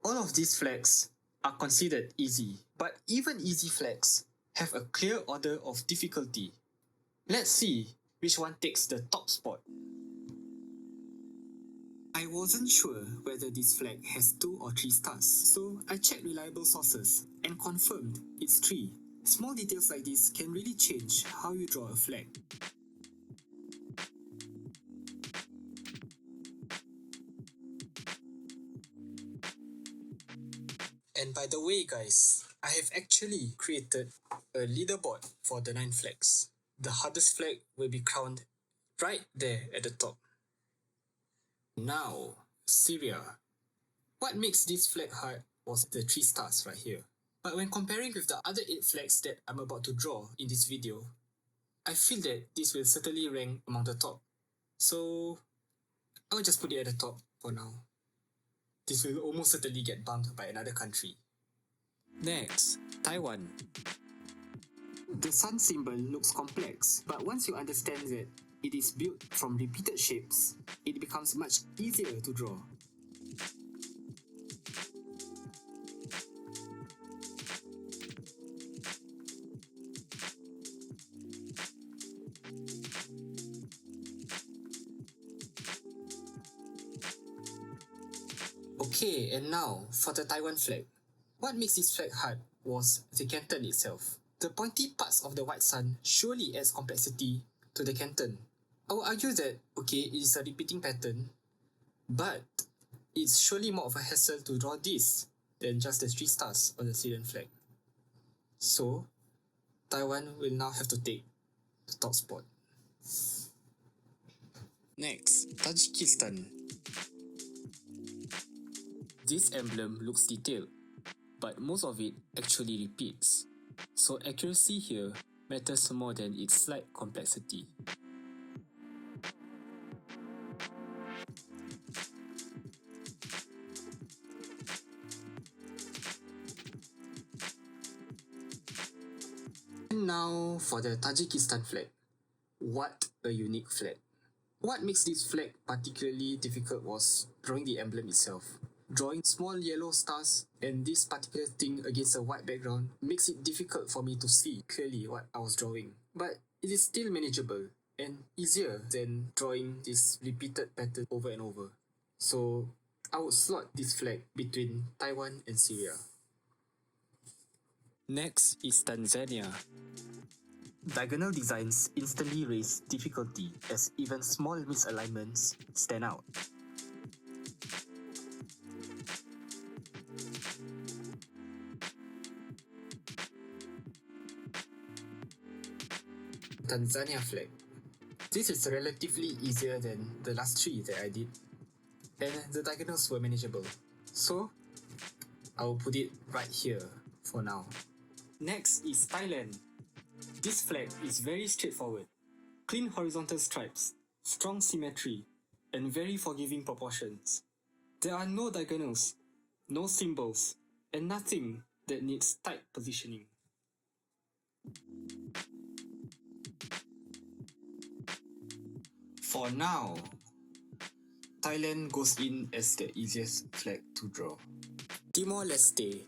All of these flags are considered easy, but even easy flags have a clear order of difficulty. Let's see which one takes the top spot. I wasn't sure whether this flag has 2 or 3 stars, so I checked reliable sources and confirmed it's 3. Small details like this can really change how you draw a flag. And by the way guys, I have actually created a leaderboard for the 9 flags. The hardest flag will be crowned right there at the top. Now, Syria. What makes this flag hard was the 3 stars right here. But when comparing with the other 8 flags that I'm about to draw in this video, I feel that this will certainly rank among the top. So, I will just put it at the top for now. This will almost certainly get bumped by another country. Next, Taiwan. The sun symbol looks complex, but once you understand that it is built from repeated shapes, it becomes much easier to draw. Okay, and now for the Taiwan flag. What makes this flag hard was the canton itself. The pointy parts of the white sun surely adds complexity to the canton. I would argue that, okay, it is a repeating pattern, but it's surely more of a hassle to draw this than just the 3 stars on the Syrian flag. So, Taiwan will now have to take the top spot. Next, Tajikistan. This emblem looks detailed, but most of it actually repeats. So accuracy here matters more than its slight complexity. And now for the Tajikistan flag. What a unique flag. What makes this flag particularly difficult was drawing the emblem itself. Drawing small yellow stars and this particular thing against a white background makes it difficult for me to see clearly what I was drawing. But it is still manageable and easier than drawing this repeated pattern over and over. So I would slot this flag between Taiwan and Syria. Next is Tanzania. Diagonal designs instantly raise difficulty as even small misalignments stand out. Tanzania flag. This is relatively easier than the last 3 that I did, and the diagonals were manageable. So, I will put it right here for now. Next is Thailand. This flag is very straightforward. Clean horizontal stripes, strong symmetry, and very forgiving proportions. There are no diagonals, no symbols, and nothing that needs tight positioning. For now, Thailand goes in as the easiest flag to draw. Timor-Leste.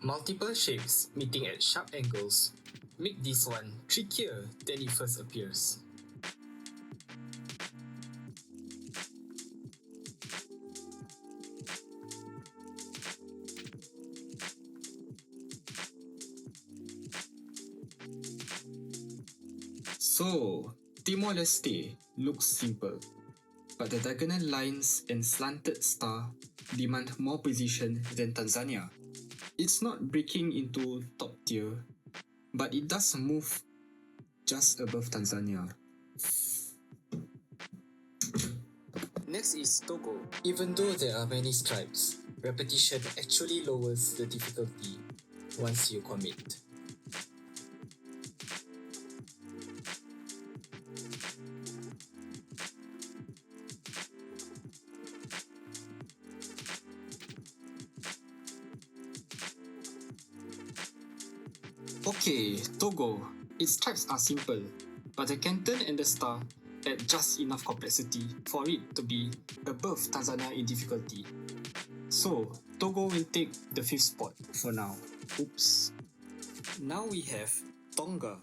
Multiple shapes meeting at sharp angles make this one trickier than it first appears. So, Timor-Leste looks simple, but the diagonal lines and slanted star demand more precision than Tanzania. It's not breaking into top tier, but it does move just above Tanzania. Next is Togo. Even though there are many stripes, repetition actually lowers the difficulty once you commit. Okay, Togo. Its stripes are simple, but the canton and the star add just enough complexity for it to be above Tanzania in difficulty. So, Togo will take the 5th spot for now. Oops. Now we have Tonga.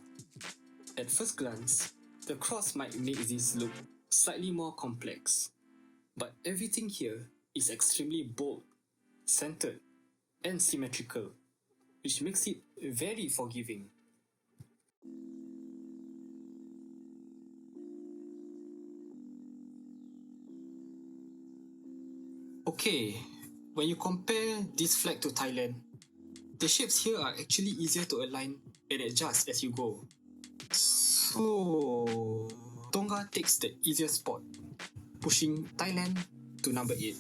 At first glance, the cross might make this look slightly more complex, but everything here is extremely bold, centered, and symmetrical, which makes it very forgiving. Okay, when you compare this flag to Thailand, the shapes here are actually easier to align and adjust as you go. So, Tonga takes the easiest spot, pushing Thailand to number 8.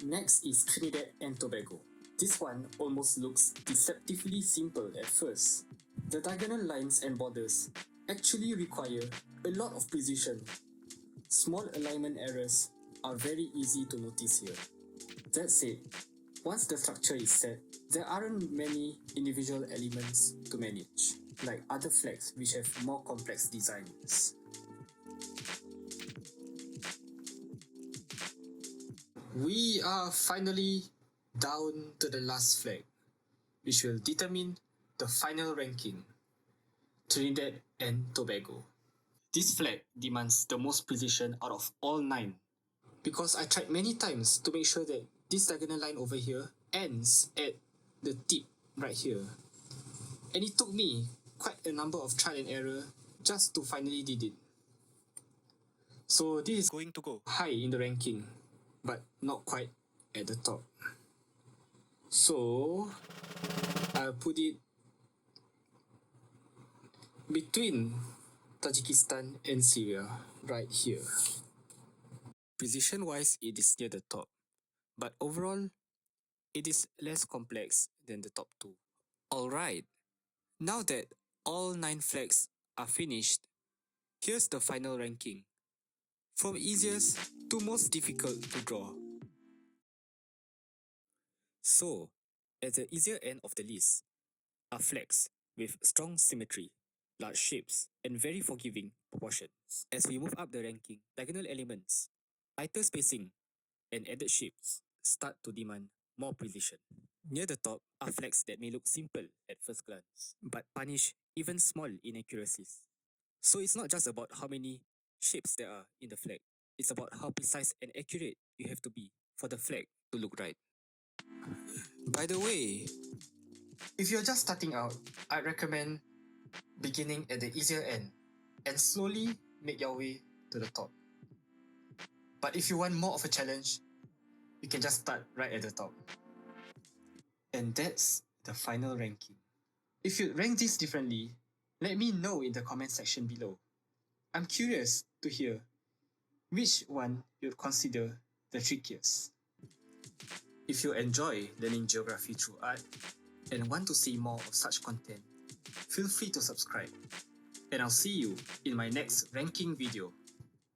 Next is Trinidad and Tobago. This one almost looks deceptively simple at first. The diagonal lines and borders actually require a lot of precision. Small alignment errors are very easy to notice here. That said, once the structure is set, there aren't many individual elements to manage, like other flags which have more complex designs. We are finally down to the last flag, which will determine the final ranking, Trinidad and Tobago. This flag demands the most precision out of all 9, because I tried many times to make sure that this diagonal line over here ends at the tip right here. And it took me quite a number of trial and error just to finally did it. So this is going to go high in the ranking, but not quite at the top. So I'll put it between Tajikistan and Syria right here. Precision wise, it is near the top, but overall, it is less complex than the top 2. Alright, now that all 9 flags are finished, here's the final ranking, from easiest to most difficult to draw. So, at the easier end of the list are flags with strong symmetry, large shapes, and very forgiving proportions. As we move up the ranking, diagonal elements, tighter spacing, and added shapes start to demand more precision. Near the top are flags that may look simple at first glance, but punish even small inaccuracies. So it's not just about how many shapes there are in the flag, it's about how precise and accurate you have to be for the flag to look right. By the way, if you're just starting out, I'd recommend beginning at the easier end and slowly make your way to the top. But if you want more of a challenge, you can just start right at the top. And that's the final ranking. If you rank this differently, let me know in the comment section below. I'm curious to hear which one you'd consider the trickiest. If you enjoy learning geography through art and want to see more of such content, feel free to subscribe. And I'll see you in my next ranking video.